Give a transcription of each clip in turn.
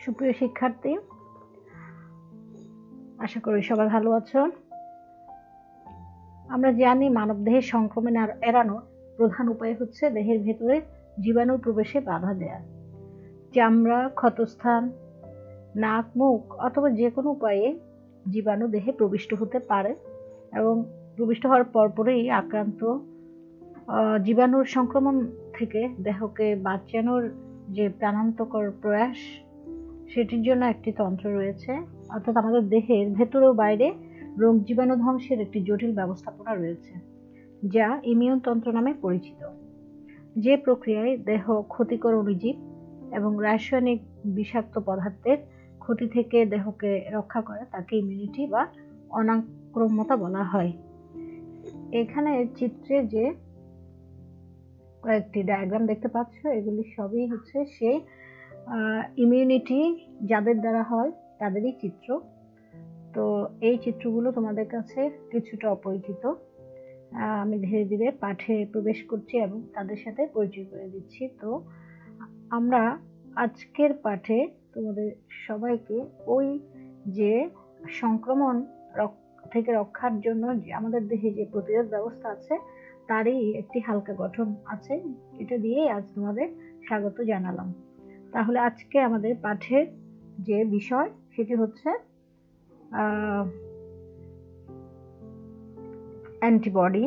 সুপ্রিয় শিক্ষার্থী, আশা করি সবাই ভালো আছো। আমরা জানি মানবদেহের সংক্রমণ এড়ানোর প্রধান উপায় হচ্ছে দেহের ভেতরে জীবাণুর প্রবেশে বাধা দেয়া। চামড়া, ক্ষতস্থান, নাক, মুখ অথবা যে কোনো উপায়ে জীবাণু দেহে প্রবিষ্ট হতে পারে এবং প্রবিষ্ট হওয়ার পরপরই আক্রান্ত জীবাণুর সংক্রমণ থেকে দেহকে বাঁচানোর যে প্রাণান্তকর প্রয়াস, সেটির জন্য একটি তন্ত্র রয়েছে। অর্থাৎ আমাদের দেহের ভেতরে ও বাইরে রোগ জীবাণু ধ্বংসের একটি জটিল ব্যবস্থাপনা রয়েছে, যা ইমিউন তন্ত্র নামে পরিচিত। যে প্রক্রিয়ায় দেহ ক্ষতিকর অণুজীব এবং রাসায়নিক বিষাক্ত পদার্থের ক্ষতি থেকে দেহকে রক্ষা করে তাকে ইমিউনিটি বা অনাক্রম্যতা বলা হয়। এখানে চিত্রে যে কয়েকটি ডায়াগ্রাম দেখতে পাচ্ছ, এগুলি সবই হচ্ছে সেই ইমিউনিটি যাদের দ্বারা হয় তাদেরই চিত্র। তো এই চিত্রগুলো তোমাদের কাছে কিছুটা অপরিচিত। আমি ধীরে ধীরে পাঠে প্রবেশ করছি এবং তাদের সাথে পরিচয় করে দিচ্ছি। তো আমরা আজকের পাঠে তোমাদের সবাইকে ওই যে সংক্রমণ থেকে রক্ষার জন্য যে আমাদের দেহে যে প্রতিরোধ ব্যবস্থা আছে তারই একটি হালকা গঠন আছে, এটা দিয়ে আজ তোমাদের স্বাগত জানালাম। তাহলে আজকে আমাদের পাঠের যে বিষয় সেটি হচ্ছে অ্যান্টিবডি,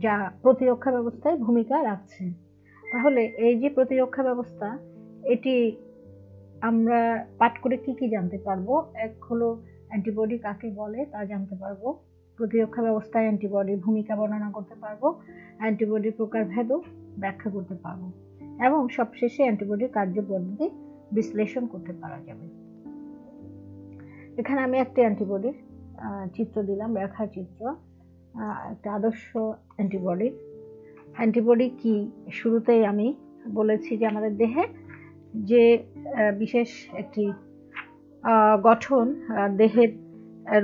যা প্রতিরক্ষা ব্যবস্থায় ভূমিকা রাখছে। তাহলে এই যে প্রতিরক্ষা ব্যবস্থা, এটি আমরা পাঠ করে কি কি জানতে পারবো? এক হলো অ্যান্টিবডি কাকে বলে তা জানতে পারবো, প্রতিরক্ষা ব্যবস্থায় অ্যান্টিবডির ভূমিকা বর্ণনা করতে পারবো, অ্যান্টিবডির প্রকারভেদও ব্যাখ্যা করতে পারবো এবং সবশেষে অ্যান্টিবডির কার্যপদ্ধতি বিশ্লেষণ করতে পারা যাবে। এখানে আমি একটি অ্যান্টিবডির চিত্র দিলাম, রেখার চিত্র, একটা আদর্শ অ্যান্টিবডি। অ্যান্টিবডি কি, শুরুতেই আমি বলেছি যে আমাদের দেহে যে বিশেষ একটি গঠন দেহের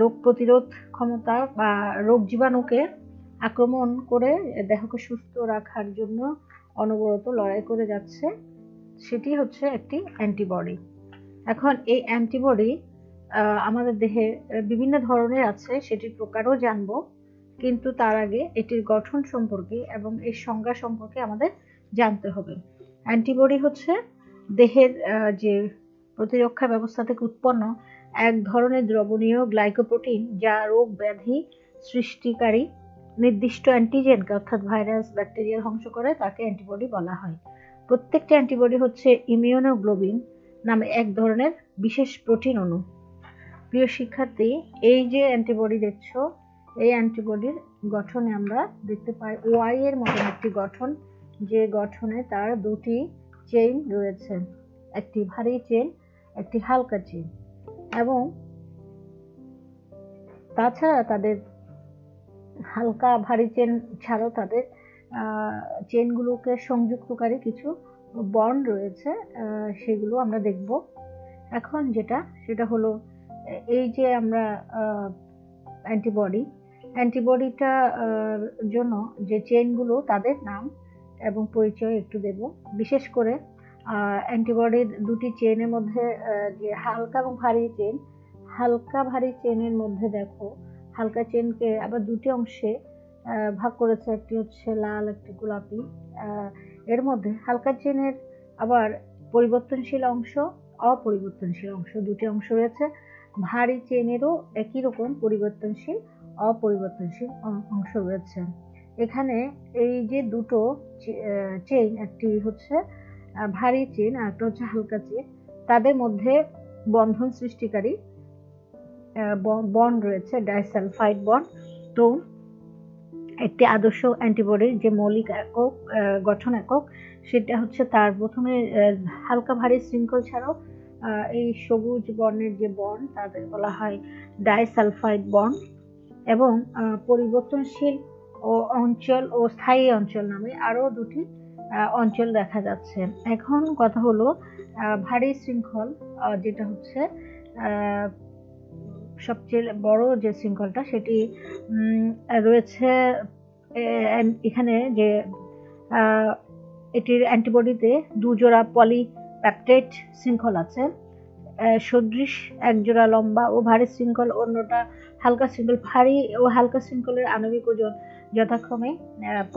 রোগ প্রতিরোধ ক্ষমতা বা রোগ জীবাণুকে আক্রমণ করে দেহকে সুস্থ রাখার জন্য অনবরত লড়াই করে যাচ্ছে, সেটি হচ্ছে একটি অ্যান্টিবডি। এখন এই অ্যান্টিবডি আমাদের দেহে বিভিন্ন ধরনের আছে, সেটির প্রকারও জানবো, কিন্তু তার আগে এটির গঠন সম্পর্কে এবং এর সংজ্ঞা সম্পর্কে আমাদের জানতে হবে। অ্যান্টিবডি হচ্ছে দেহের যে প্রতিরক্ষা ব্যবস্থা থেকে উৎপন্ন এক ধরনের দ্রবণীয় গ্লাইকোপ্রোটিন, যা রোগ ব্যাধি সৃষ্টিকারী নির্দিষ্ট অ্যান্টিজেনকে অর্থাৎ ভাইরাস, ব্যাকটেরিয়া ধ্বংস করে, তাকে অ্যান্টিবডি বলা হয়। প্রত্যেকটি অ্যান্টিবডি হচ্ছে ইমিউনোগ্লোবিন নামে এক ধরনের বিশেষ প্রোটিন অণু। প্রিয় শিক্ষার্থী, এই যে অ্যান্টিবডি দেখছো, এই অ্যান্টিবডির গঠনে আমরা দেখতে পাই ওয়াই এর মতন একটি গঠন, যে গঠনে তার দুটি চেইন রয়েছে, একটি ভারী চেইন, একটি হালকা চেইন, এবং তাছাড়া তাদের হালকা ভারী চেইন ছাড়াও তাদের চেইনগুলোকে সংযুক্তকারী কিছু বন্ড রয়েছে, সেগুলো আমরা দেখব। এখন সেটা হলো এই যে আমরা অ্যান্টিবডিটা জন্য যে চেইনগুলো, তাদের নাম এবং পরিচয় একটু দেব। বিশেষ করে অ্যান্টিবডির দুটি চেইনের মধ্যে যে হালকা এবং ভারী চেইন, হালকা ভারী চেইনের মধ্যে দেখো হালকা চেইনকে আবার দুটি অংশে ভাগ করেছে, একটি হচ্ছে লাল, একটি গোলাপি। এর মধ্যে হালকা চেইনের আবার পরিবর্তনশীল অংশ, অপরিবর্তনশীল অংশ, দুটি অংশ রয়েছে। ভারী চেইনেরও একই রকম পরিবর্তনশীল, অপরিবর্তনশীল অংশ রয়েছে। এখানে এই যে দুটো চেইন, একটি হচ্ছে ভারী চেইন আর একটা হচ্ছে হালকা চেইন, তাদের মধ্যে বন্ধন সৃষ্টিকারী বন্ড রয়েছে, ডাইসালফাইড বন্ড। তো একটি আদর্শ অ্যান্টিবডির যে মৌলিক একক, গঠন একক, সেটা হচ্ছে তার প্রথমে হালকা ভারী শৃঙ্খল ছাড়াও এই সবুজ বর্ণের যে বন্ড, তাদের বলা হয় ডাইসালফাইড বন্ড। এবং পরিবর্তনশীল ও অঞ্চল ও স্থায়ী অঞ্চল নামে আরো দুটি অঞ্চল দেখা যাচ্ছে। এখন কথা হলো ভারী শৃঙ্খল, যেটা হচ্ছে সবচেয়ে বড় যে শৃঙ্খলটা, সেটি রয়েছে এখানে, যে এটির অ্যান্টিবডিতে দুজোড়া পলিপ্যাপটাইড শৃঙ্খল আছে। সদৃশ, একজোড়া লম্বা ও ভারী শৃঙ্খল, অন্যটা হালকা শৃঙ্খল। ভারী ও হালকা শৃঙ্খলের আণবিক ওজন যথাক্রমে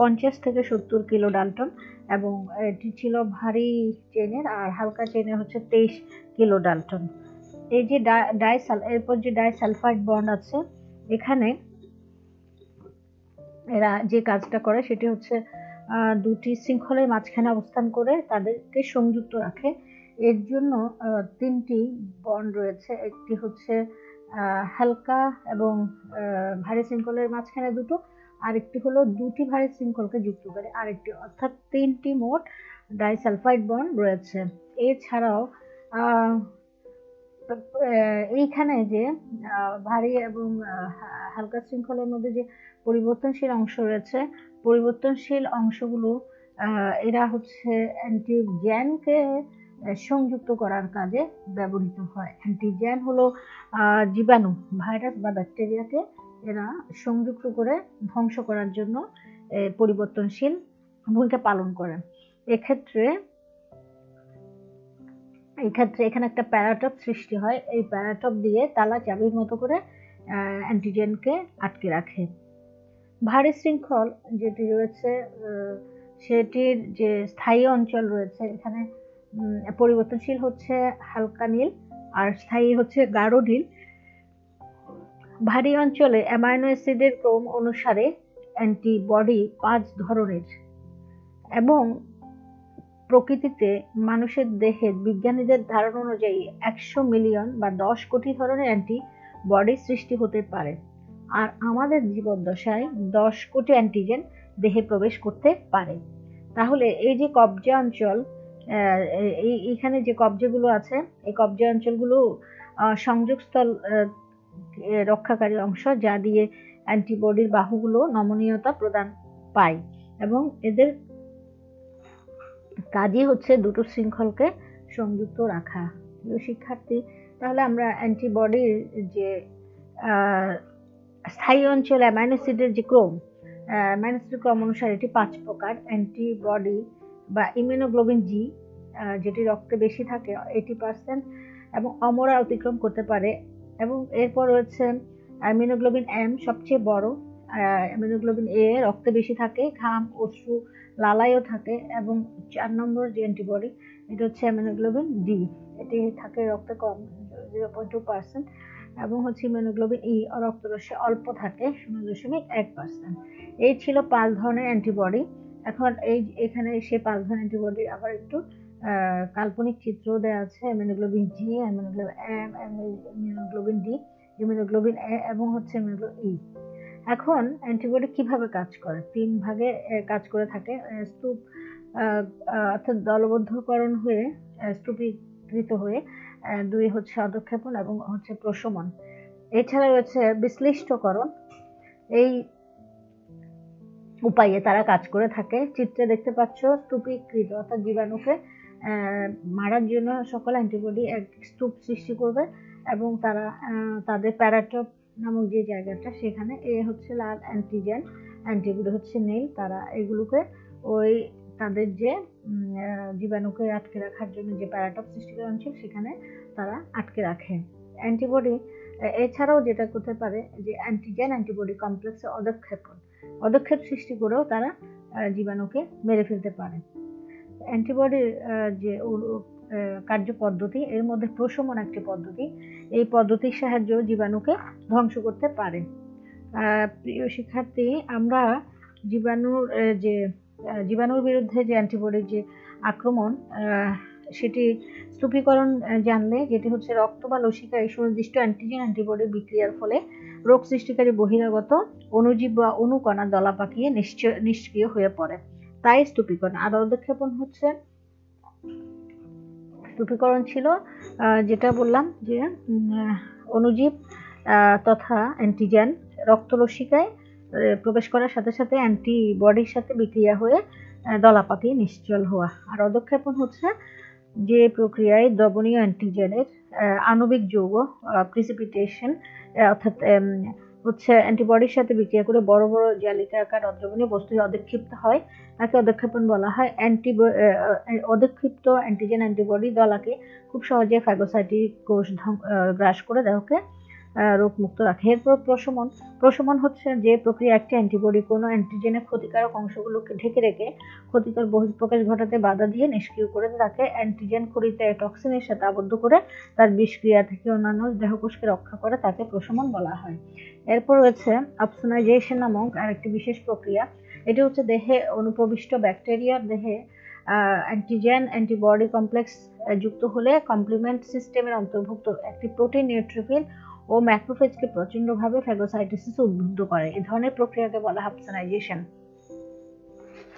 50 থেকে 70 কিলো ডাল্টন, এবং এটি ছিল ভারী চেনের, আর হালকা চেনের হচ্ছে 23 কিলো ডাল্টন। এই যে এরপর যে ডাইসালফাইড বন্ড আছে, এখানে এরা যে কাজটা করে সেটি হচ্ছে দুটি শৃঙ্খলের মাঝখানে অবস্থান করে তাদেরকে সংযুক্ত রাখে। এর জন্য তিনটি বন্ড রয়েছে, একটি হচ্ছে হালকা এবং ভারী শৃঙ্খলের মাঝখানে দুটো, আরেকটি হলো দুটি ভারী শৃঙ্খলকে যুক্ত করে আরেকটি, অর্থাৎ তিনটি মোট ডাইসালফাইড বন্ড রয়েছে। এছাড়াও এইখানে যে ভারী এবং হালকা শৃঙ্খলের মধ্যে যে পরিবর্তনশীল অংশ রয়েছে, পরিবর্তনশীল অংশগুলো এরা হচ্ছে অ্যান্টিজেনকে সংযুক্ত করার কাজে ব্যবহৃত হয়। অ্যান্টিজেন হলো জীবাণু, ভাইরাস বা ব্যাকটেরিয়াকে এরা সংযুক্ত করে ধ্বংস করার জন্য পরিবর্তনশীল ভূমিকা পালন করে। এক্ষেত্রে এখানে একটা প্যারাটপ সৃষ্টি হয়, এই প্যারাটপ দিয়ে তালা চাবির মতো করে অ্যান্টিজেনকে আটকে রাখে। ভারী শৃঙ্খল যেটি রয়েছে সেটির যে স্থায়ী অঞ্চল রয়েছে, এখানে পরিবর্তনশীল হচ্ছে হালকা নীল আর স্থায়ী হচ্ছে গাঢ় নীল। ভারী অঞ্চলে অ্যামাইনো অ্যাসিডের ক্রম অনুসারে অ্যান্টিবডি 5 ধরনের, এবং প্রকৃতিতে মানুষের দেহে বিজ্ঞানীদের ধারণা অনুযায়ী 100 মিলিয়ন বা 10 কোটি ধরনের অ্যান্টিবডি সৃষ্টি হতে পারে। আর আমাদের জীবদ্দশায় 10 কোটি অ্যান্টিজেন দেহে প্রবেশ করতে পারে। তাহলে এই যে কবজা অঞ্চল, এইখানে যে কবজাগুলো আছে, এই কবজা অঞ্চলগুলো সংযোগস্থল রক্ষাকারী অংশ, যা দিয়ে অ্যান্টিবডির বাহুগুলো নমনীয়তা প্রদান পায়, এবং এদের কাজই হচ্ছে দুটো শৃঙ্খলকে সংযুক্ত রাখা। প্রিয় শিক্ষার্থী, তাহলে আমরা অ্যান্টিবডির যে স্থায়ী অঞ্চল অ্যামাইনো অ্যাসিডের যে ক্রম, অ্যামাইনো অ্যাসিডের ক্রম অনুসারে এটি 5 প্রকার। অ্যান্টিবডি বা ইমিউনোগ্লোবিন জি, যেটি রক্তে বেশি থাকে 80%, এবং অমরা অতিক্রম করতে পারে। এবং এরপর রয়েছে ইমিউনোগ্লোবিন এম, সবচেয়ে বড়। ইমিউনোগ্লোবিন এ রক্তে বেশি থাকে, ঘাম, অশ্রু, লালায়ও থাকে। এবং 4 নম্বর যে অ্যান্টিবডি, এটা হচ্ছে ইমিউনোগ্লোবিন ডি, এটি থাকে রক্তে কম, 0.2%, এবং হচ্ছে ইমিউনোগ্লোবিন ই রক্তরসে অল্প থাকে, 0.1%। এই ছিল 5 ধরনের অ্যান্টিবডি। এখন এখানে সেই 5 ধরনের অ্যান্টিবডি আবার একটু কাল্পনিক চিত্র দেওয়া আছে। Immunoglobulin G, immunoglobulin M, immunoglobulin D, immunoglobulin A, এবং হচ্ছে ইমিউনোগ্লোবিন ই। এখন অ্যান্টিবডি কিভাবে কাজ করে? 3 ভাগে কাজ করে থাকে। স্তূপ অর্থাৎ দলবদ্ধকরণ হয়ে, স্তূপীকৃত হয়ে, 2 হচ্ছে অধঃক্ষেপণ এবং হচ্ছে প্রশমন। এছাড়া রয়েছে বিশ্লিষ্টকরণ। এই উপায়ে তারা কাজ করে থাকে। চিত্রে দেখতে পাচ্ছ স্তূপীকৃত অর্থাৎ জীবাণুকে মারার জন্য সকল অ্যান্টিবডি এক স্তূপ সৃষ্টি করবে, এবং তারা তাদের প্যারাটপ নামক যে জায়গাটা, সেখানে এ হচ্ছে লাল অ্যান্টিজেন, অ্যান্টিবডি হচ্ছে নীল, তারা এগুলোকে ওই তাদের যে জীবাণুকে আটকে রাখার জন্য যে প্যারাটপ সৃষ্টি করা অঞ্চল, সেখানে তারা আটকে রাখে অ্যান্টিবডি। এছাড়াও যেটা করতে পারে যে অ্যান্টিজেন অ্যান্টিবডি কমপ্লেক্সে অদক্ষেপ সৃষ্টি করেও তারা জীবাণুকে মেরে ফেলতে পারে। অ্যান্টিবডির যে কার্যপদ্ধতি, এর মধ্যে প্রশমন একটি পদ্ধতি। এই পদ্ধতির সাহায্যে জীবাণুকে ধ্বংস করতে পারে। প্রিয় শিক্ষার্থী, আমরা জীবাণুর বিরুদ্ধে যে অ্যান্টিবডির যে আক্রমণ, সেটি স্তূপীকরণ জানলে, যেটি হচ্ছে রক্ত বা লসিকায় সুনির্দিষ্ট অ্যান্টিজেন অ্যান্টিবডির বিক্রিয়ার ফলে রোগ সৃষ্টিকারী বহিরাগত অণুজীব বা অণুকণা দলা পাকিয়ে নিষ্ক্রিয় হয়ে পড়ে, তাই স্তূপীকরণ। আর অধঃক্ষেপণ হচ্ছে, স্তূপীকরণ ছিল যেটা বললাম যে অণুজীব তথা অ্যান্টিজেন রক্তলসিকায় প্রবেশ করার সাথে সাথে অ্যান্টিবডির সাথে বিক্রিয়া হয়ে দলা পাকিয়ে নিশ্চল হওয়া। আর অধঃক্ষেপণ হচ্ছে যে প্রক্রিয়ায় দ্রবণীয় অ্যান্টিজেনের আণবিক যৌগ প্রিসিপিটেশন অর্থাৎ হচ্ছে অ্যান্টিবডির সাথে বিক্রিয়া করে বড় বড় জালিকাকার অদ্রবণীয় বস্তু অধিক্ষিপ্ত হয়, তাকে অধিক্ষেপণ বলা হয়। অধিক্ষিপ্ত অ্যান্টিজেন অ্যান্টিবডি দলাকে খুব সহজে ফ্যাগোসাইটিক কোষ গ্রাস করে দেহকে রোগমুক্ত রাখে। এরপর প্রশমন হচ্ছে যে প্রক্রিয়া একটি অ্যান্টিবডি কোনো অ্যান্টিজেনের ক্ষতিকারক অংশগুলোকে ঢেকে রেখে ক্ষতিকর বহিঃপ্রকাশ ঘটাতে বাধা দিয়ে নিষ্ক্রিয় করে তাকে অ্যান্টিজেন খড়িতে টক্সিনের সাথে আবদ্ধ করে তার বিষক্রিয়া থেকে অন্যান্য দেহকোষকে রক্ষা করে তাকে প্রশমন বলা হয়। এরপর রয়েছে অপসোনাইজেশন নামক আরেকটি বিশেষ প্রক্রিয়া। এটি হচ্ছে দেহে অনুপ্রবিষ্ট ব্যাকটেরিয়ার দেহে অ্যান্টিজেন অ্যান্টিবডি কমপ্লেক্স যুক্ত হলে কমপ্লিমেন্ট সিস্টেমের অন্তর্ভুক্ত একটি প্রোটিন নিউট্রোফিল ও ম্যাক্রোফেজকে প্রচণ্ডভাবে ফ্যাগোসাইটোসিসে উদ্বুদ্ধ করে। এই ধরনের প্রক্রিয়াকে বলা হয় অপসোনাইজেশন।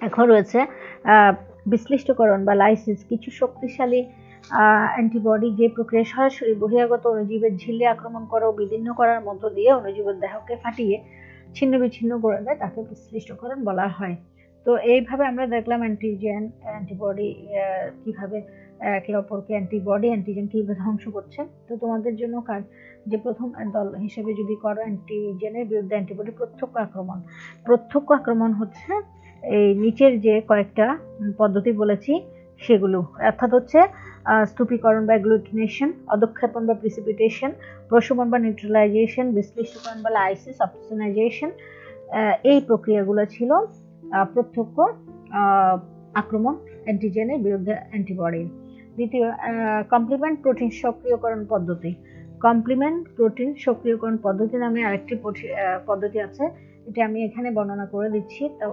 এখন রয়েছে বিশ্লিষ্টকরণ বা লাইসিস। কিছু শক্তিশালী অ্যান্টিবডি যে প্রক্রিয়া সরাসরি বহিরাগত অণুজীবের ঝিল্লি আক্রমণ করা ও বিদীর্ণ করার মধ্য দিয়ে অণুজীবের দেহকে ফাটিয়ে ছিন্ন বিচ্ছিন্ন করে দেয়, তাকে বিশ্লিষ্টকরণ বলা হয়। তো এইভাবে আমরা দেখলাম অ্যান্টিজেন অ্যান্টিবডি কিভাবে একে অপরকে অ্যান্টিজেন কিভাবে ধ্বংস করছে। তো তোমাদের জন্য কাজ যে প্রথম দল হিসেবে যদি করো অ্যান্টিজেনের বিরুদ্ধে অ্যান্টিবডি প্রত্যক্ষ আক্রমণ হচ্ছে এই নিচের যে কয়েকটা পদ্ধতি বলেছি সেগুলো, অর্থাৎ হচ্ছে স্তূপীকরণ বা অ্যাগ্লুটিনেশন, অধঃক্ষেপণ বা প্রিসিপিটেশন, প্রশমন বা নিউট্রালাইজেশন, বিশ্লিষ্টকরণ বা লাইসিস, অপসোনাইজেশন। এই প্রক্রিয়াগুলো ছিল প্রত্যক্ষ আক্রমণ অ্যান্টিজেনের বিরুদ্ধে অ্যান্টিবডির। দ্বিতীয়, কমপ্লিমেন্ট প্রোটিন সক্রিয়করণ পদ্ধতি। কমপ্লিমেন্ট প্রোটিন সক্রিয়করণ পদ্ধতি নামে আরেকটি পদ্ধতি আছে, এটা আমি এখানে বর্ণনা করে দিচ্ছি। তো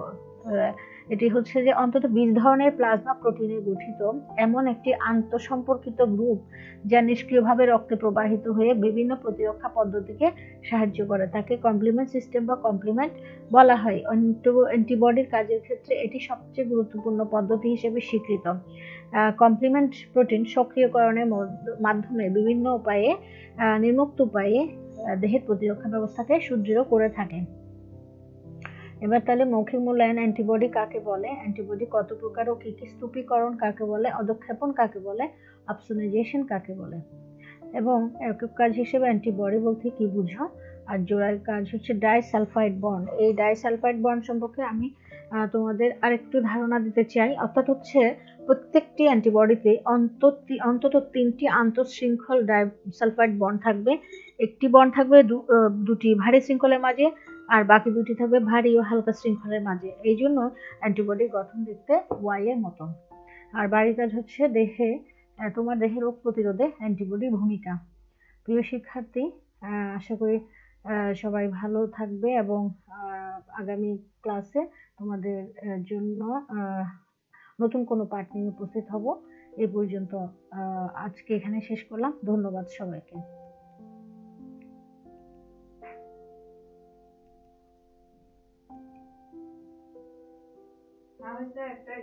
এটি হচ্ছে যে অন্তত 20 ধরনের প্লাজমা প্রোটিনে গঠিত এমন একটি আন্তঃসম্পর্কিত গ্রুপ যা নিষ্ক্রিয়ভাবে রক্তে প্রবাহিত হয়ে বিভিন্ন প্রতিরক্ষা পদ্ধতিকে সাহায্য করে, তাকে কমপ্লিমেন্ট সিস্টেম বা কমপ্লিমেন্ট বলা হয়। অ্যান্টিবডির কাজের ক্ষেত্রে এটি সবচেয়ে গুরুত্বপূর্ণ পদ্ধতি হিসেবে স্বীকৃত। কমপ্লিমেন্ট প্রোটিন সক্রিয়করণের মাধ্যমে বিভিন্ন উপায়ে নির্মুক্ত উপায়ে দেহের প্রতিরক্ষা ব্যবস্থাকে সুদৃঢ় করে থাকে। এবার তাহলে মৌখিক মূল্যায়ন। অ্যান্টিবডি কাকে বলে, অ্যান্টিবডি কত প্রকার ও কি কি, স্তূপীকরণ কাকে বলে, অধঃক্ষেপণ কাকে বলে, অপসোনাইজেশন কাকে বলে, এবং একক কাজ হিসেবে অ্যান্টিবডি বলতে কি বুঝো। আর জোড়ার কাজ হচ্ছে ডাইসালফাইড বন্ড। এই ডাইসালফাইড বন্ড সম্পর্কে আমি তোমাদের আরেকটু ধারণা দিতে চাই। অর্থাৎ হচ্ছে প্রত্যেকটি অ্যান্টিবডিতে অন্তত 3টি আন্তঃশৃঙ্খল ডাইসালফাইড বন্ড থাকবে। একটি বন্ড থাকবে দুটি ভারী শৃঙ্খলের মাঝে, আর বাকি দুটি থাকবে ভারী ও হালকা শৃঙ্খলের মাঝে। এই জন্য অ্যান্টিবডির গঠন দেখতে ওয়াই এর মতন। আর বাড়ির কাজ হচ্ছে তোমার দেহের রোগ প্রতিরোধে অ্যান্টিবডির ভূমিকা। প্রিয় শিক্ষার্থী, আশা করি সবাই ভালো থাকবে এবং আগামী ক্লাসে তোমাদের জন্য নতুন কোনো পাঠ নিয়ে উপস্থিত হব। এ পর্যন্ত আজকে এখানে শেষ করলাম। ধন্যবাদ সবাইকে। একটাই